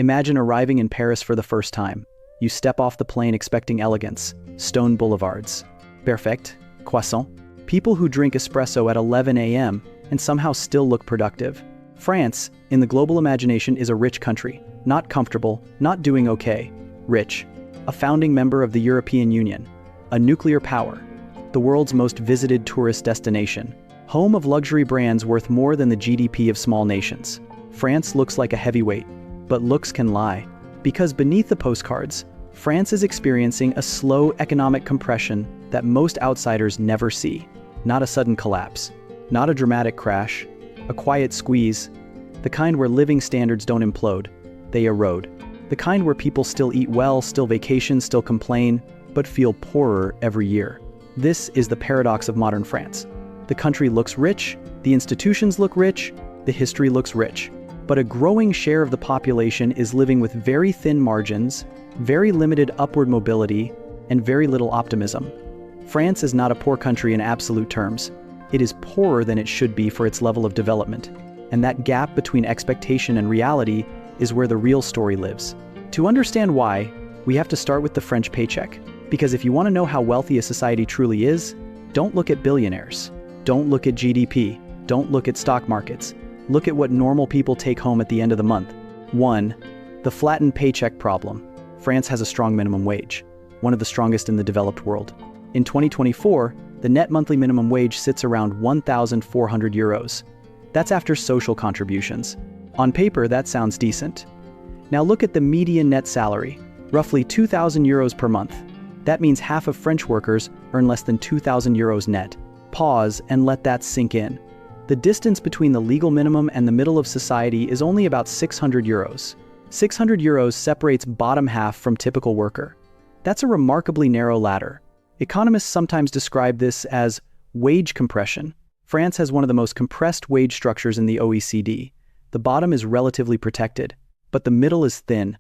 Imagine arriving in Paris for the first time. You step off the plane expecting elegance, stone boulevards, perfect, croissant, people who drink espresso at 11 a.m. and somehow still look productive. France, in the global imagination, is a rich country, not comfortable, not doing okay, rich. A founding member of the European Union, a nuclear power, the world's most visited tourist destination, home of luxury brands worth more than the GDP of small nations. France looks like a heavyweight, but looks can lie. Because beneath the postcards, France is experiencing a slow economic compression that most outsiders never see. Not a sudden collapse, not a dramatic crash, a quiet squeeze, the kind where living standards don't implode, they erode. The kind where people still eat well, still vacation, still complain, but feel poorer every year. This is the paradox of modern France. The country looks rich, the institutions look rich, the history looks rich. But a growing share of the population is living with very thin margins, very limited upward mobility, and very little optimism. France is not a poor country in absolute terms. It is poorer than it should be for its level of development. And that gap between expectation and reality is where the real story lives. To understand why, we have to start with the French paycheck. Because if you want to know how wealthy a society truly is, don't look at billionaires. Don't look at GDP. Don't look at stock markets. Look at what normal people take home at the end of the month. 1. The flattened paycheck problem. France has a strong minimum wage, one of the strongest in the developed world. In 2024, the net monthly minimum wage sits around 1,400 euros. That's after social contributions. On paper, that sounds decent. Now look at the median net salary, roughly 2,000 euros per month. That means half of French workers earn less than 2,000 euros net. Pause and let that sink in. The distance between the legal minimum and the middle of society is only about 600 euros. 600 euros separates bottom half from typical worker. That's a remarkably narrow ladder. Economists sometimes describe this as wage compression. France has one of the most compressed wage structures in the OECD. The bottom is relatively protected, but the middle is thin,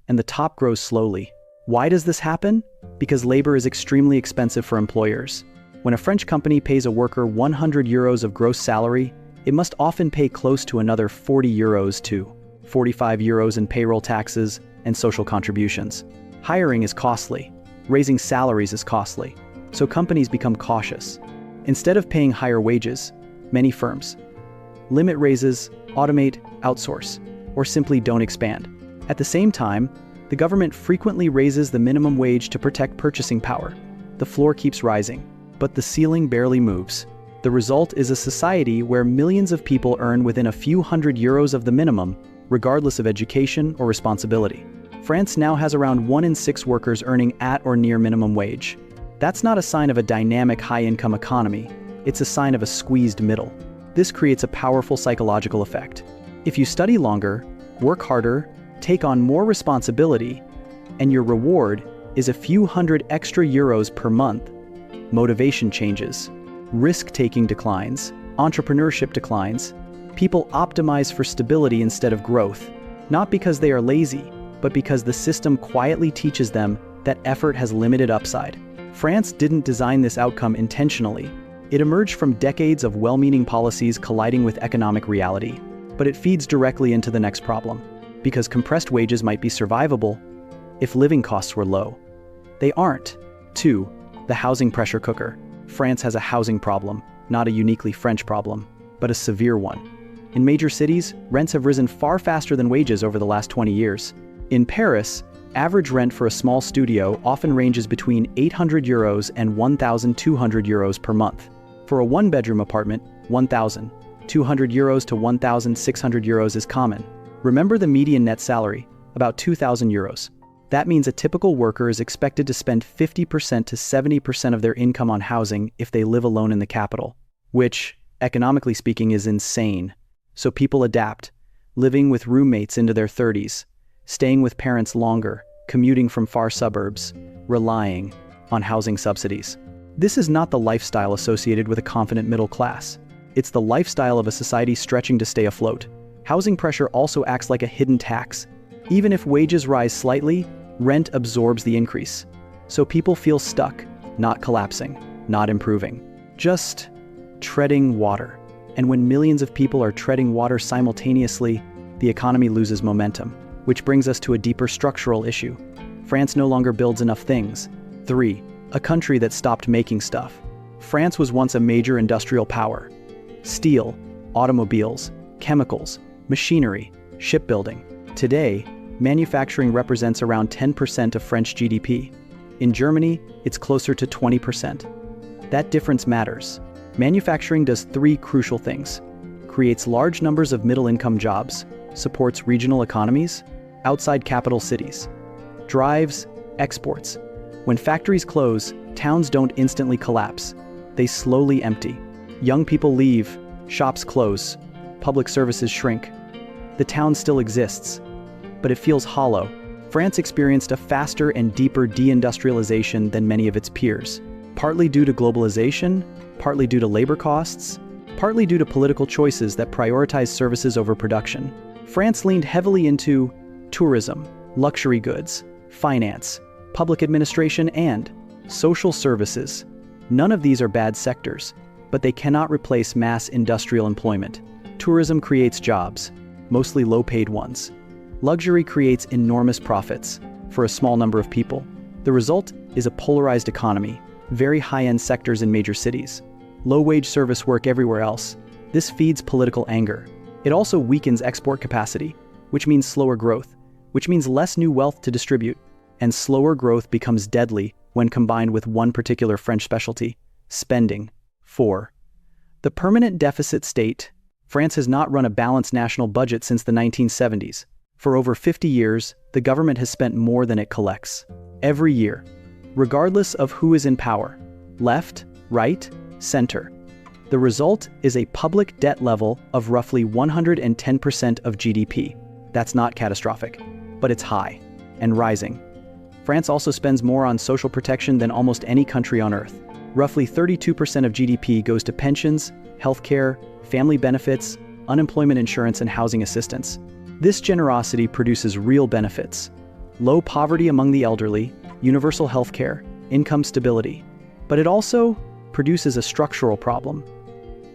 and the top grows slowly. Why does this happen? Because labor is extremely expensive for employers. When a French company pays a worker 100 euros of gross salary, it must often pay close to another 40 euros to 45 euros in payroll taxes and social contributions. Hiring is costly. Raising salaries is costly. So companies become cautious. Instead of paying higher wages, many firms limit raises, automate, outsource, or simply don't expand. At the same time, the government frequently raises the minimum wage to protect purchasing power. The floor keeps rising, but the ceiling barely moves. The result is a society where millions of people earn within a few hundred euros of the minimum, regardless of education or responsibility. France now has around 1 in 6 workers earning at or near minimum wage. That's not a sign of a dynamic high-income economy. It's a sign of a squeezed middle. This creates a powerful psychological effect. If you study longer, work harder, take on more responsibility, and your reward is a few hundred extra euros per month, motivation changes, risk-taking declines, entrepreneurship declines. People optimize for stability instead of growth, not because they are lazy, but because the system quietly teaches them that effort has limited upside. France didn't design this outcome intentionally. It emerged from decades of well-meaning policies colliding with economic reality, but it feeds directly into the next problem. Because compressed wages might be survivable if living costs were low. They aren't. 2. The housing pressure cooker. France has a housing problem, not a uniquely French problem, but a severe one. In major cities, rents have risen far faster than wages over the last 20 years. In Paris, average rent for a small studio often ranges between 800 euros and 1,200 euros per month. For a one-bedroom apartment, 1,200 euros to 1,600 euros is common. Remember the median net salary, about 2,000 euros. That means a typical worker is expected to spend 50% to 70% of their income on housing if they live alone in the capital, which, economically speaking, is insane. So people adapt, living with roommates into their 30s, staying with parents longer, commuting from far suburbs, relying on housing subsidies. This is not the lifestyle associated with a confident middle class. It's the lifestyle of a society stretching to stay afloat. Housing pressure also acts like a hidden tax. Even if wages rise slightly, rent absorbs the increase. So people feel stuck, not collapsing, not improving, just treading water. And when millions of people are treading water simultaneously, the economy loses momentum. which brings us to a deeper structural issue. France no longer builds enough things. 3. A country that stopped making stuff. France was once a major industrial power. Steel, automobiles, chemicals, machinery, shipbuilding. Today, manufacturing represents around 10% of French GDP. In Germany, it's closer to 20%. That difference matters. Manufacturing does 3 crucial things: creates large numbers of middle-income jobs, supports regional economies, outside capital cities, drives exports. When factories close, towns don't instantly collapse. They slowly empty. Young people leave, shops close, public services shrink. The town still exists, but it feels hollow. France experienced a faster and deeper deindustrialization than many of its peers, partly due to globalization, partly due to labor costs, partly due to political choices that prioritize services over production. France leaned heavily into tourism, luxury goods, finance, public administration, and social services. None of these are bad sectors, but they cannot replace mass industrial employment. Tourism creates jobs, mostly low-paid ones. Luxury creates enormous profits for a small number of people. The result is a polarized economy, very high-end sectors in major cities, low-wage service work everywhere else. This feeds political anger. It also weakens export capacity, which means slower growth, which means less new wealth to distribute. And slower growth becomes deadly when combined with one particular French specialty: spending. 4. The permanent deficit state. France has not run a balanced national budget since the 1970s. For over 50 years, the government has spent more than it collects. Every year, regardless of who is in power, left, right, center. The result is a public debt level of roughly 110% of GDP. That's not catastrophic, but it's high and rising. France also spends more on social protection than almost any country on earth. Roughly 32% of GDP goes to pensions, healthcare, family benefits, unemployment insurance, and housing assistance. This generosity produces real benefits: low poverty among the elderly, universal healthcare, income stability. But it also produces a structural problem.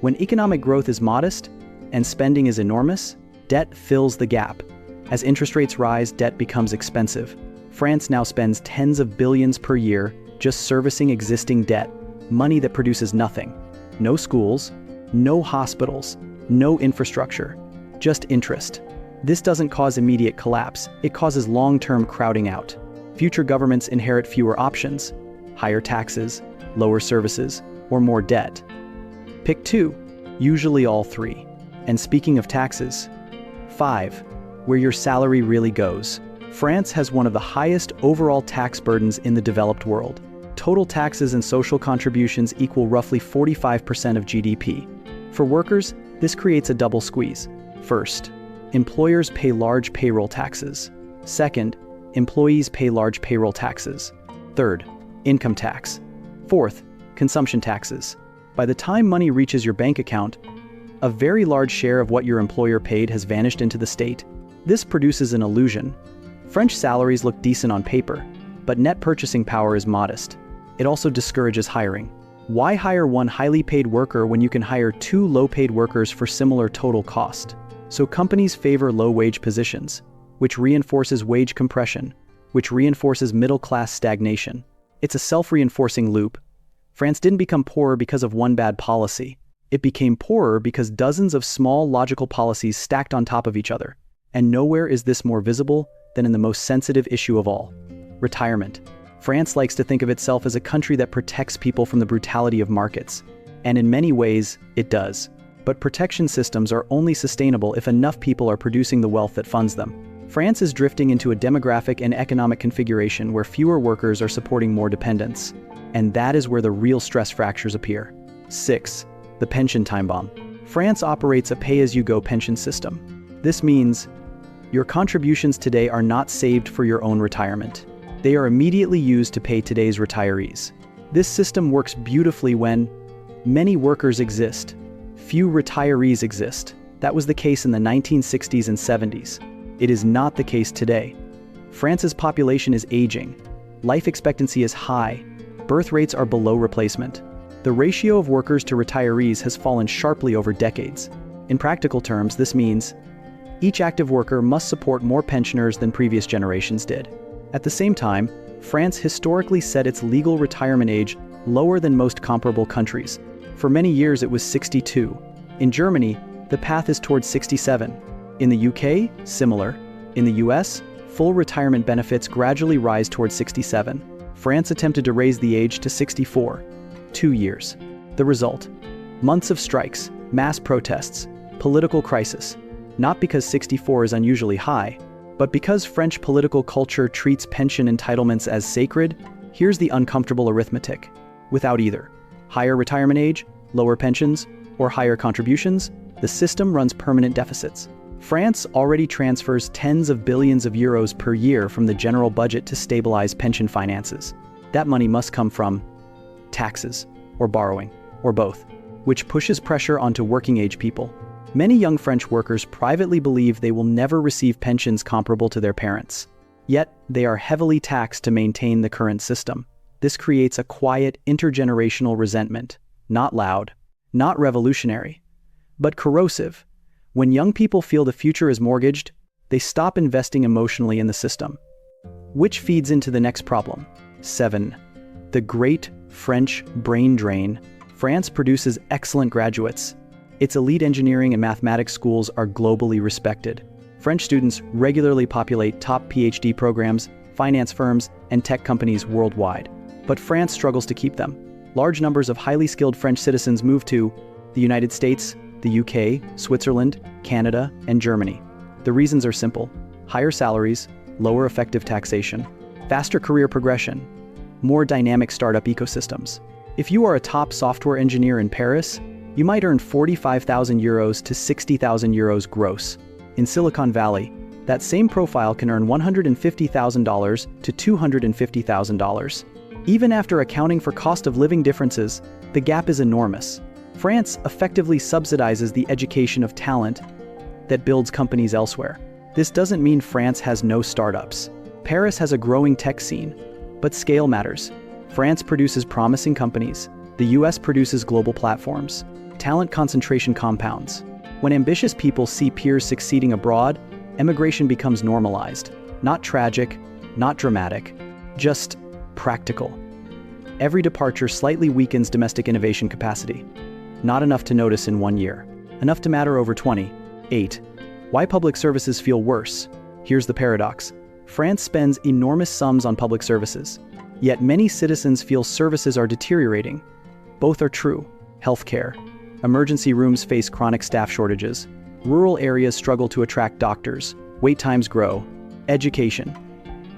When economic growth is modest and spending is enormous, debt fills the gap. As interest rates rise, debt becomes expensive. France now spends tens of billions per year just servicing existing debt, money that produces nothing. No schools, no hospitals, no infrastructure, just interest. This doesn't cause immediate collapse, it causes long-term crowding out. Future governments inherit fewer options: higher taxes, lower services, or more debt. Pick 2, usually all 3. And speaking of taxes, 5, where your salary really goes. France has one of the highest overall tax burdens in the developed world. Total taxes and social contributions equal roughly 45% of GDP. For workers, this creates a double squeeze. First, employers pay large payroll taxes. Second, employees pay large payroll taxes. Third, income tax. Fourth, consumption taxes. By the time money reaches your bank account, a very large share of what your employer paid has vanished into the state. This produces an illusion. French salaries look decent on paper, but net purchasing power is modest. It also discourages hiring. Why hire one highly paid worker when you can hire 2 low-paid workers for similar total cost? So companies favor low-wage positions, which reinforces wage compression, which reinforces middle-class stagnation. It's a self-reinforcing loop. France didn't become poorer because of one bad policy. It became poorer because dozens of small logical policies stacked on top of each other. And nowhere is this more visible than in the most sensitive issue of all: retirement. France likes to think of itself as a country that protects people from the brutality of markets. And in many ways, it does. But protection systems are only sustainable if enough people are producing the wealth that funds them. France is drifting into a demographic and economic configuration where fewer workers are supporting more dependents. And that is where the real stress fractures appear. 6. The pension time bomb. France operates a pay-as-you-go pension system. This means your contributions today are not saved for your own retirement. They are immediately used to pay today's retirees. This system works beautifully when many workers exist, few retirees exist. That was the case in the 1960s and 70s. It is not the case today. France's population is aging. Life expectancy is high. Birth rates are below replacement. The ratio of workers to retirees has fallen sharply over decades. In practical terms, this means Each active worker must support more pensioners than previous generations did. At the same time, France historically set its legal retirement age lower than most comparable countries. For many years it was 62. In Germany, the path is towards 67. In the UK, similar. In the US, full retirement benefits gradually rise towards 67. France attempted to raise the age to 64. 2 years. The result? Months of strikes, mass protests, political crisis. Not because 64 is unusually high, but because French political culture treats pension entitlements as sacred. Here's the uncomfortable arithmetic. Without either higher retirement age, lower pensions, or higher contributions, the system runs permanent deficits. France already transfers tens of billions of euros per year from the general budget to stabilize pension finances. That money must come from taxes, or borrowing, or both, which pushes pressure onto working-age people. Many young French workers privately believe they will never receive pensions comparable to their parents. Yet, they are heavily taxed to maintain the current system. This creates a quiet, intergenerational resentment, not loud, not revolutionary, but corrosive. When young people feel the future is mortgaged, they stop investing emotionally in the system. Which feeds into the next problem. 7. The Great French Brain Drain. France produces excellent graduates. Its elite engineering and mathematics schools are globally respected. French students regularly populate top PhD programs, finance firms, and tech companies worldwide. But France struggles to keep them. Large numbers of highly skilled French citizens move to the United States, the UK, Switzerland, Canada, and Germany. The reasons are simple: higher salaries, lower effective taxation, faster career progression, more dynamic startup ecosystems. If you are a top software engineer in Paris, you might earn 45,000 euros to 60,000 euros gross. In Silicon Valley, that same profile can earn $150,000 to $250,000. Even after accounting for cost of living differences, the gap is enormous. France effectively subsidizes the education of talent that builds companies elsewhere. This doesn't mean France has no startups. Paris has a growing tech scene, but scale matters. France produces promising companies. The US produces global platforms. Talent concentration compounds. When ambitious people see peers succeeding abroad, emigration becomes normalized. Not tragic, not dramatic, just practical. Every departure slightly weakens domestic innovation capacity. Not enough to notice in 1 year. Enough to matter over 20. 8. Why public services feel worse. Here's the paradox. France spends enormous sums on public services. Yet many citizens feel services are deteriorating. Both are true. Healthcare. Emergency rooms face chronic staff shortages. Rural areas struggle to attract doctors. Wait times grow. Education.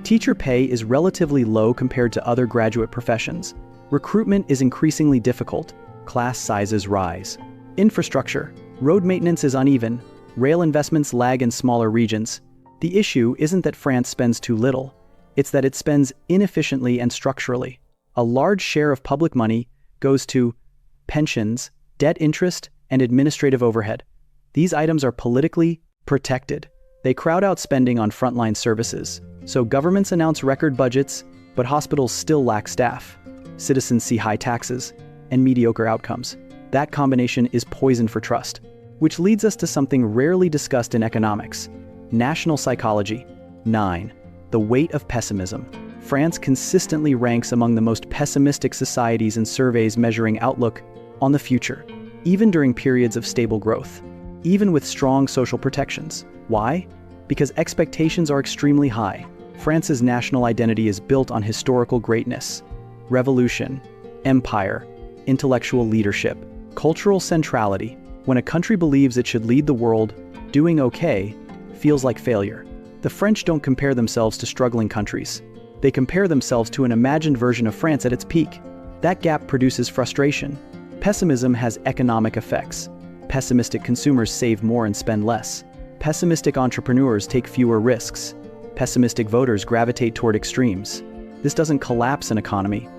Teacher pay is relatively low compared to other graduate professions. Recruitment is increasingly difficult. Class sizes rise. Infrastructure. Road maintenance is uneven. Rail investments lag in smaller regions. The issue isn't that France spends too little. It's that it spends inefficiently and structurally. A large share of public money goes to pensions, debt interest, and administrative overhead. These items are politically protected. They crowd out spending on frontline services. So governments announce record budgets, but hospitals still lack staff. Citizens see high taxes and mediocre outcomes. That combination is poison for trust. Which leads us to something rarely discussed in economics: national psychology. 9. The weight of pessimism. France consistently ranks among the most pessimistic societies in surveys measuring outlook on the future, even during periods of stable growth, even with strong social protections. Why? Because expectations are extremely high. France's national identity is built on historical greatness, revolution, empire, intellectual leadership, cultural centrality. When a country believes it should lead the world, doing okay feels like failure. The French don't compare themselves to struggling countries. They compare themselves to an imagined version of France at its peak. That gap produces frustration. Pessimism has economic effects. Pessimistic consumers save more and spend less. Pessimistic entrepreneurs take fewer risks. Pessimistic voters gravitate toward extremes. This doesn't collapse an economy,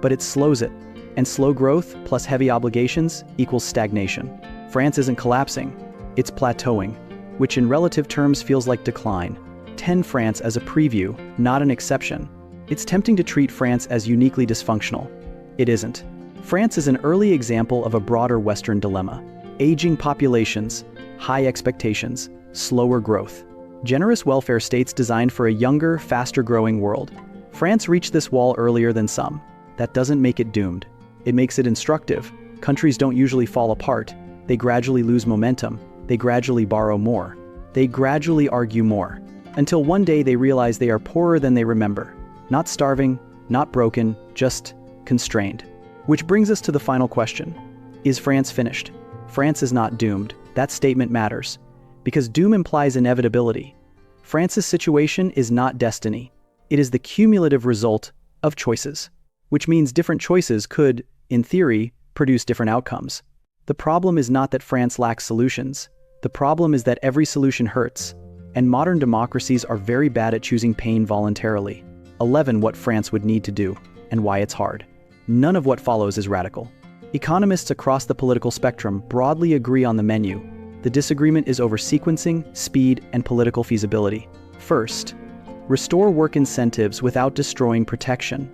but it slows it. And slow growth plus heavy obligations equals stagnation. France isn't collapsing, it's plateauing, which in relative terms feels like decline. 10. France as a preview, not an exception. It's tempting to treat France as uniquely dysfunctional. It isn't. France is an early example of a broader Western dilemma. Aging populations, high expectations, slower growth. Generous welfare states designed for a younger, faster-growing world. France reached this wall earlier than some. That doesn't make it doomed. It makes it instructive. Countries don't usually fall apart. They gradually lose momentum. They gradually borrow more. They gradually argue more. Until one day they realize they are poorer than they remember. Not starving, not broken, just constrained. Which brings us to the final question. Is France finished? France is not doomed. That statement matters. Because doom implies inevitability. France's situation is not destiny. It is the cumulative result of choices. Which means different choices could, in theory, produce different outcomes. The problem is not that France lacks solutions. The problem is that every solution hurts. And modern democracies are very bad at choosing pain voluntarily. 11. What France would need to do, and why it's hard. None of what follows is radical. Economists across the political spectrum broadly agree on the menu. The disagreement is over sequencing, speed, and political feasibility. First, restore work incentives without destroying protection.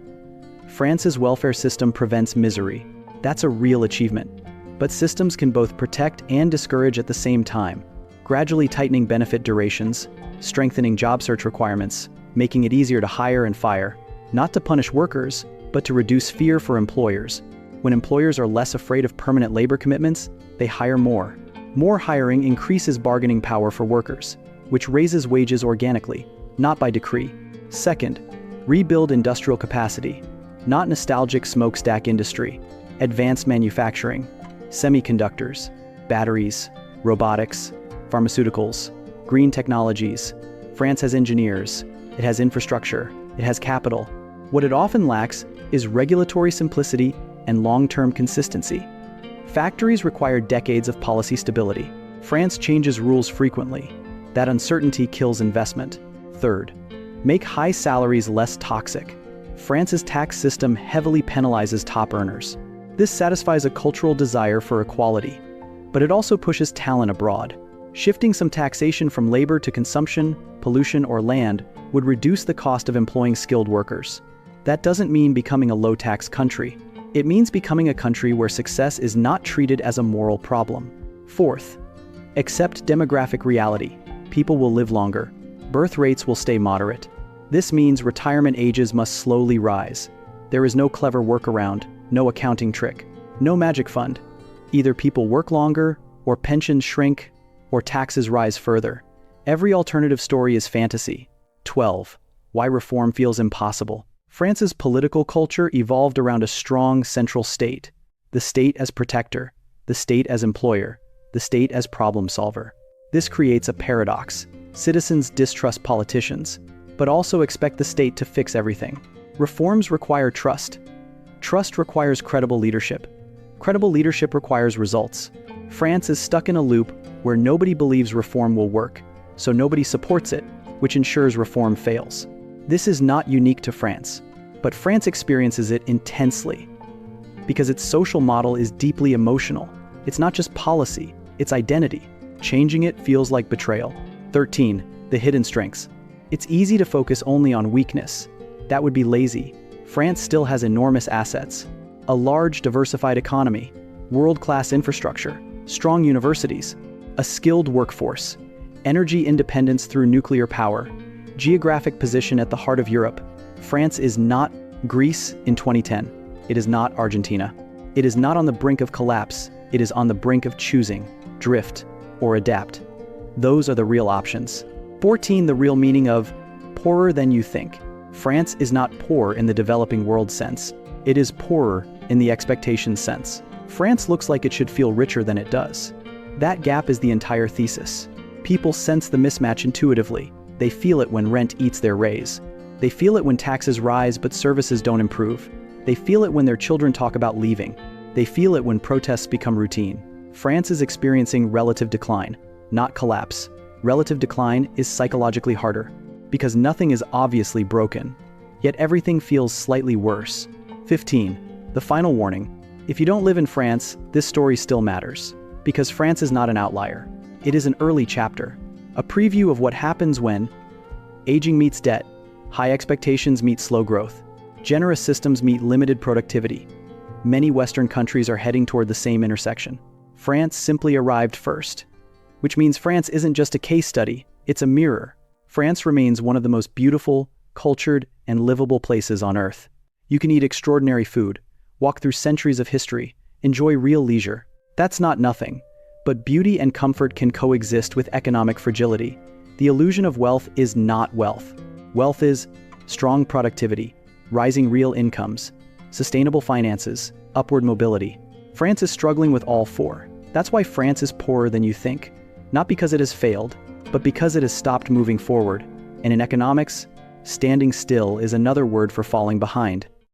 France's welfare system prevents misery. That's a real achievement. But systems can both protect and discourage at the same time, gradually tightening benefit durations, strengthening job search requirements, making it easier to hire and fire, not to punish workers, but to reduce fear for employers. When employers are less afraid of permanent labor commitments, they hire more. More hiring increases bargaining power for workers, which raises wages organically, not by decree. Second, rebuild industrial capacity, not nostalgic smokestack industry, advanced manufacturing, semiconductors, batteries, robotics, pharmaceuticals, green technologies. France has engineers, it has infrastructure, it has capital. What it often lacks is regulatory simplicity and long-term consistency. Factories require decades of policy stability. France changes rules frequently. That uncertainty kills investment. Third, make high salaries less toxic. France's tax system heavily penalizes top earners. This satisfies a cultural desire for equality, but it also pushes talent abroad. Shifting some taxation from labor to consumption, pollution, or land would reduce the cost of employing skilled workers. That doesn't mean becoming a low-tax country. It means becoming a country where success is not treated as a moral problem. Fourth, accept demographic reality. People will live longer. Birth rates will stay moderate. This means retirement ages must slowly rise. There is no clever workaround, no accounting trick, no magic fund. Either people work longer, or pensions shrink, or taxes rise further. Every alternative story is fantasy. 12. Why reform feels impossible. France's political culture evolved around a strong central state. The state as protector, the state as employer, the state as problem solver. This creates a paradox. Citizens distrust politicians, but also expect the state to fix everything. Reforms require trust. Trust requires credible leadership. Credible leadership requires results. France is stuck in a loop where nobody believes reform will work, so nobody supports it, which ensures reform fails. This is not unique to France, but France experiences it intensely because its social model is deeply emotional. It's not just policy, it's identity. Changing it feels like betrayal. 13. The hidden strengths. It's easy to focus only on weakness. That would be lazy. France still has enormous assets. A large, diversified economy, world-class infrastructure, strong universities, a skilled workforce, energy independence through nuclear power, geographic position at the heart of Europe. France is not Greece in 2010. It is not Argentina. It is not on the brink of collapse. It is on the brink of choosing, drift, or adapt. Those are the real options. 14. The real meaning of poorer than you think. France is not poor in the developing world sense. It is poorer in the expectation sense. France looks like it should feel richer than it does. That gap is the entire thesis. People sense the mismatch intuitively. They feel it when rent eats their raise. They feel it when taxes rise but services don't improve. They feel it when their children talk about leaving. They feel it when protests become routine. France is experiencing relative decline, not collapse. Relative decline is psychologically harder, because nothing is obviously broken, yet everything feels slightly worse. 15. The final warning. If you don't live in France, this story still matters, because France is not an outlier. It is an early chapter, a preview of what happens when aging meets debt, high expectations meet slow growth, generous systems meet limited productivity. Many Western countries are heading toward the same intersection. France simply arrived first, which means France isn't just a case study, it's a mirror. France remains one of the most beautiful, cultured, and livable places on Earth. You can eat extraordinary food, walk through centuries of history, enjoy real leisure. That's not nothing. But beauty and comfort can coexist with economic fragility. The illusion of wealth is not wealth. Wealth is strong productivity, rising real incomes, sustainable finances, upward mobility. France is struggling with all four. That's why France is poorer than you think. Not because it has failed, but because it has stopped moving forward. And in economics, standing still is another word for falling behind.